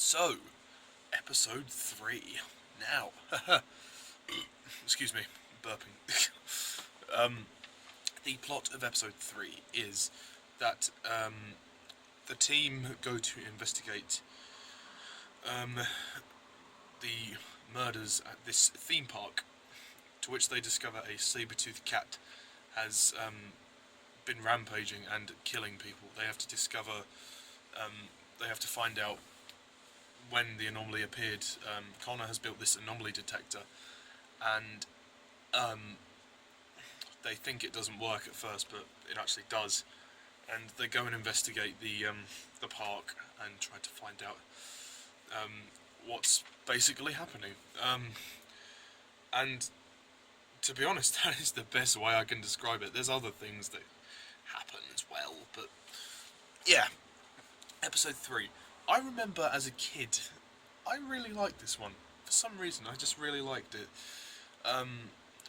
So, episode 3. Now, excuse me, burping. The plot of episode 3 is that the team go to investigate the murders at this theme park, to which they discover a saber-toothed cat has been rampaging and killing people. They have to discover, they have to find out when the anomaly appeared. Connor has built this anomaly detector, and they think it doesn't work at first, but it actually does. And they go and investigate the park and try to find out what's basically happening. And to be honest, that is the best way I can describe it. There's other things that happen as well, but yeah. Episode 3. I remember as a kid, I really liked this one. For some reason, I just really liked it.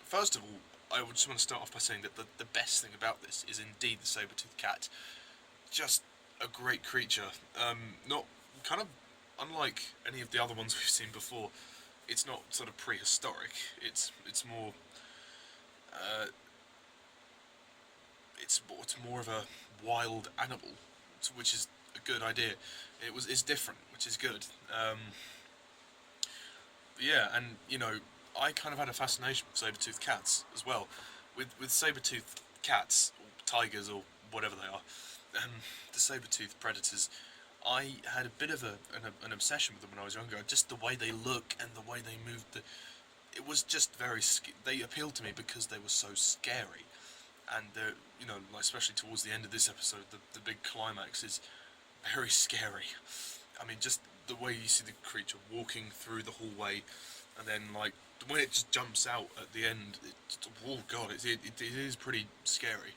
First of all, I would just want to start off by saying that the best thing about this is indeed the saber-toothed cat. Just a great creature. Not kind of unlike any of the other ones we've seen before. It's not sort of prehistoric. It's more. It's more of a wild animal, which is a good idea. It's different, which is good. Yeah, and I kind of had a fascination with saber-toothed cats as well. With saber-toothed cats, or tigers, or whatever they are, the saber-toothed predators, I had a bit of an obsession with them when I was younger. Just the way they look and the way they moved. It was just very. They appealed to me because they were so scary, and they're like especially towards the end of this episode, the big climax is very scary. I mean, just the way you see the creature walking through the hallway, and then like when it just jumps out at the end, oh god, it is pretty scary.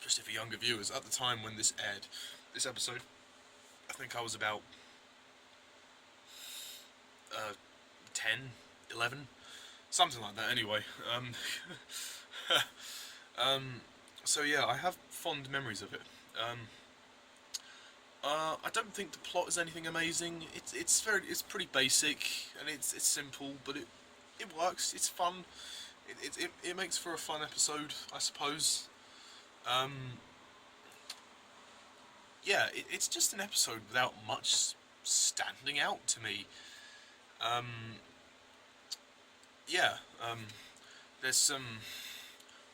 Just for younger viewers, at the time when this aired, this episode, I think I was about 10, 11, something like that. Anyway, so yeah, I have fond memories of it. I don't think the plot is anything amazing. It's pretty basic and it's simple, but it works. It's fun. It makes for a fun episode, I suppose. Yeah, it's just an episode without much standing out to me. Yeah, there's some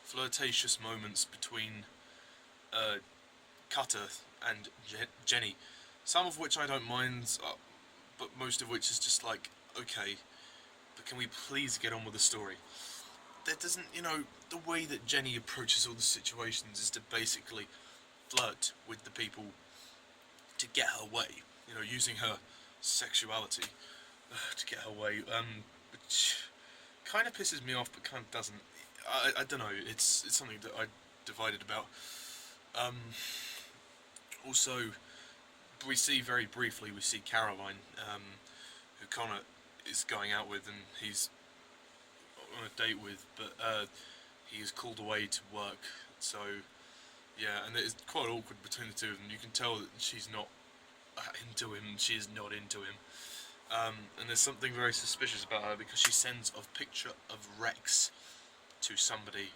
flirtatious moments between Cutter and Jenny, some of which I don't mind, but most of which is just like, okay, but can we please get on with the story? There doesn't, the way that Jenny approaches all the situations is to basically flirt with the people to get her way, using her sexuality to get her way, which kind of pisses me off, but kind of doesn't. I don't know. It's something that I divided about. Also, we see very briefly. We see Caroline, who Connor is going out with, and he's on a date with, but he is called away to work. So yeah, and it's quite awkward between the two of them. You can tell that she's not into him. She is not into him. And there's something very suspicious about her because she sends a picture of Rex to somebody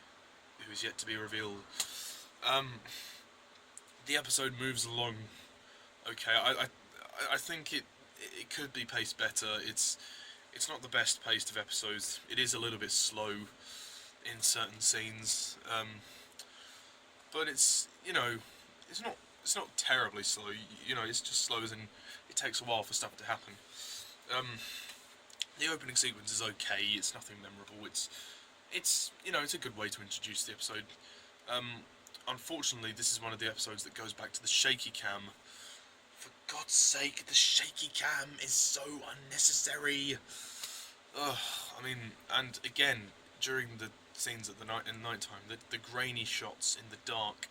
who is yet to be revealed. The episode moves along okay. I think it could be paced better. It's not the best paced of episodes. It is a little bit slow in certain scenes, but it's not terribly slow. It's just slow as in it takes a while for stuff to happen. The opening sequence is okay. It's nothing memorable. It's a good way to introduce the episode. Unfortunately, this is one of the episodes that goes back to the shaky cam. For God's sake, the shaky cam is so unnecessary. Ugh, I mean, and again, during the scenes at night time, the grainy shots in the dark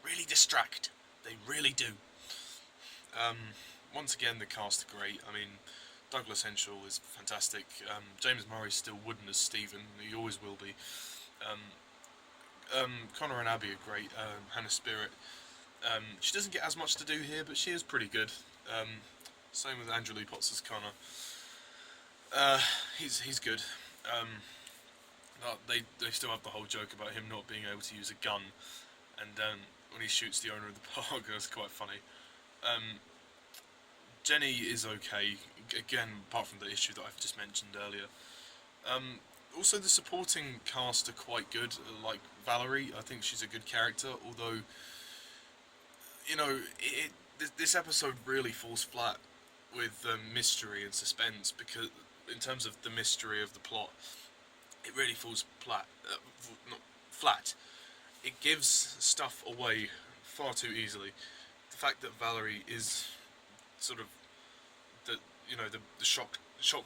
really distract. They really do. Once again, the cast are great. I mean, Douglas Henshall is fantastic. James Murray's still wooden as Stephen. He always will be. Connor and Abby are great. Hannah Spearritt. She doesn't get as much to do here, but she is pretty good. Same with Andrew Lee Potts as Connor. He's good. They still have the whole joke about him not being able to use a gun, and when he shoots the owner of the park, that's quite funny. Jenny is okay, again, apart from the issue that I've just mentioned earlier. Also, the supporting cast are quite good. Like Valerie, I think she's a good character, although, you know, this episode really falls flat with mystery and suspense, because in terms of the mystery of the plot, it really falls flat. Not flat. It gives stuff away far too easily. The fact that Valerie is sort of the the shock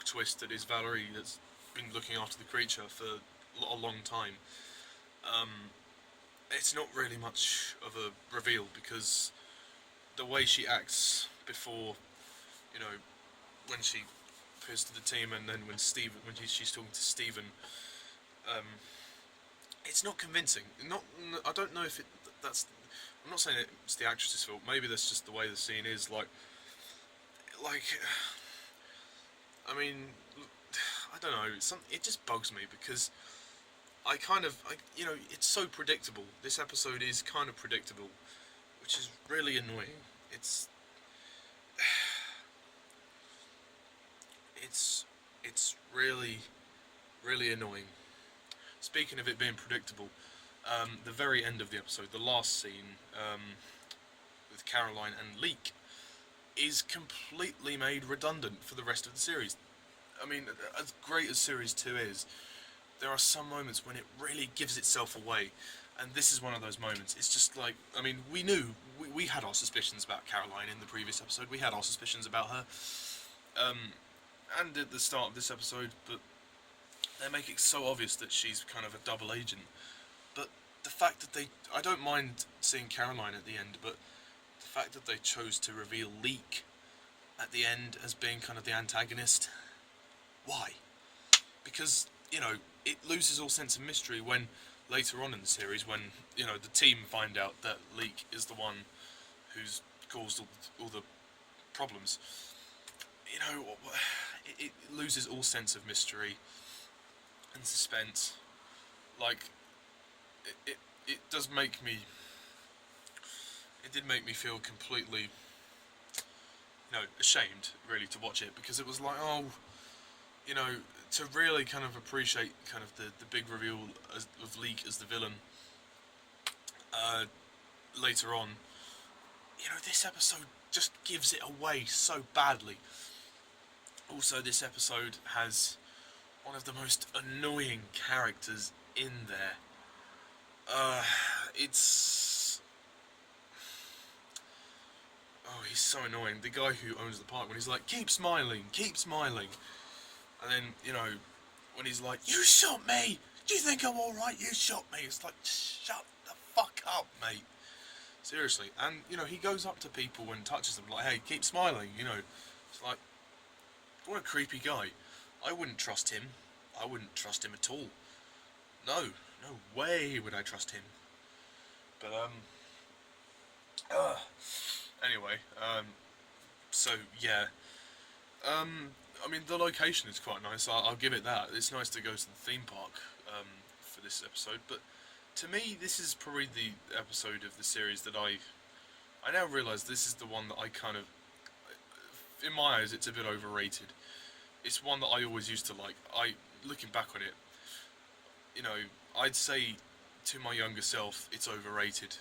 twist that is Valerie, that's been looking after the creature for a long time. It's not really much of a reveal, because the way she acts before, you know, when she appears to the team, and then when she's talking to Stephen, it's not convincing. I don't know if that's. I'm not saying it's the actress's fault. Maybe that's just the way the scene is. Like, I mean, I don't know. It just bugs me, because it's so predictable. This episode is kind of predictable, which is really annoying. It's really, really annoying. Speaking of it being predictable, the very end of the episode, the last scene, with Caroline and Leek, is completely made redundant for the rest of the series. I mean, as great as Series 2 is, there are some moments when it really gives itself away, and this is one of those moments. It's just like, I mean, we had our suspicions about Caroline in the previous episode, we had our suspicions about her, and at the start of this episode, but they make it so obvious that she's kind of a double agent. But the fact that I don't mind seeing Caroline at the end, but the fact that they chose to reveal Leek at the end as being kind of the antagonist, why? Because, it loses all sense of mystery when, later on in the series, when, the team find out that Leek is the one who's caused all the problems. It loses all sense of mystery and suspense. Like, it does make me... It did make me feel completely, ashamed, really, to watch it, because it was like, to really kind of appreciate kind of the big reveal of Leek as the villain later on, this episode just gives it away so badly. Also, this episode has one of the most annoying characters in there. He's so annoying. The guy who owns the park, when he's like, keep smiling. And then, when he's like, you shot me! Do you think I'm alright? You shot me! It's like, shut the fuck up, mate. Seriously. And, he goes up to people and touches them, like, hey, keep smiling, It's like, what a creepy guy. I wouldn't trust him. I wouldn't trust him at all. No way would I trust him. But, anyway, so, yeah. I mean, the location is quite nice, I'll give it that. It's nice to go to the theme park, for this episode, but to me, this is probably the episode of the series that I now realise this is the one that I kind of, in my eyes, it's a bit overrated. It's one that I always used to like. Looking back on it, I'd say to my younger self, it's overrated.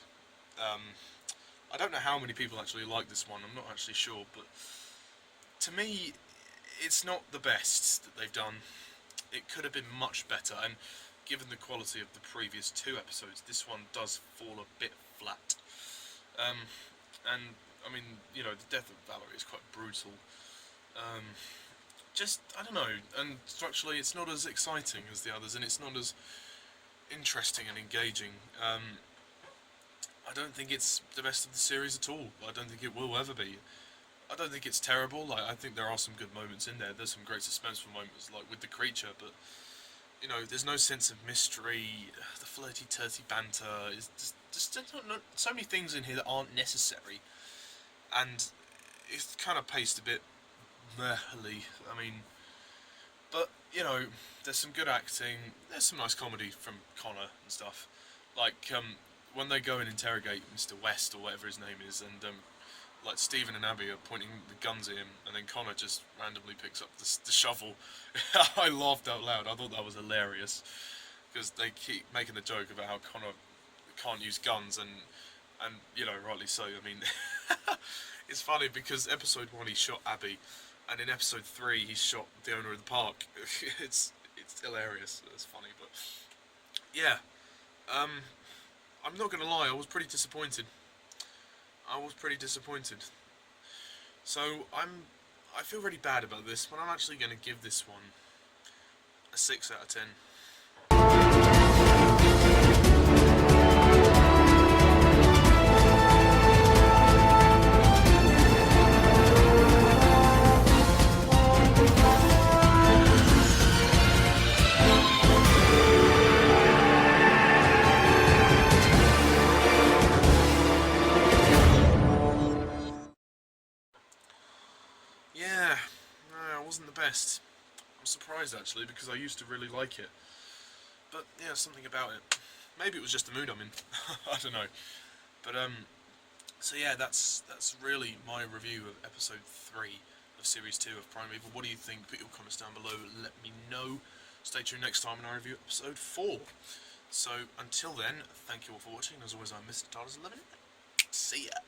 I don't know how many people actually like this one, I'm not actually sure, but to me, it's not the best that they've done. It could have been much better, and given the quality of the previous 2 episodes, this one does fall a bit flat. And, I mean, the death of Valerie is quite brutal. I don't know, and structurally it's not as exciting as the others, and it's not as interesting and engaging. I don't think it's the best of the series at all. I don't think it will ever be. I don't think it's terrible. I think there are some good moments in there. There's some great suspenseful moments, like with the creature, but there's no sense of mystery. The flirty-turty banter is just so many things in here that aren't necessary, and it's kind of paced a bit mehly. I mean, but you know, there's some good acting. There's some nice comedy from Connor and stuff. Like when they go and interrogate Mr. West or whatever his name is, and like Stephen and Abby are pointing the guns at him, and then Connor just randomly picks up the shovel. I laughed out loud. I thought that was hilarious because they keep making the joke about how Connor can't use guns, and you know, rightly so. I mean, it's funny because episode 1 he shot Abby, and in episode 3 he shot the owner of the park. it's hilarious. It's funny, but yeah. I'm not gonna lie. I was pretty disappointed. So I feel really bad about this, but I'm actually gonna give this one a 6 out of 10. Yeah, no, it wasn't the best. I'm surprised actually because I used to really like it. But yeah, something about it. Maybe it was just the mood I'm in. I don't know. But so yeah, that's really my review of episode 3 of series 2 of Primeval. What do you think? Put your comments down below. Let me know. Stay tuned next time when I review episode 4. So until then, thank you all for watching. As always, I'm Mr. Tyler's 11. See ya.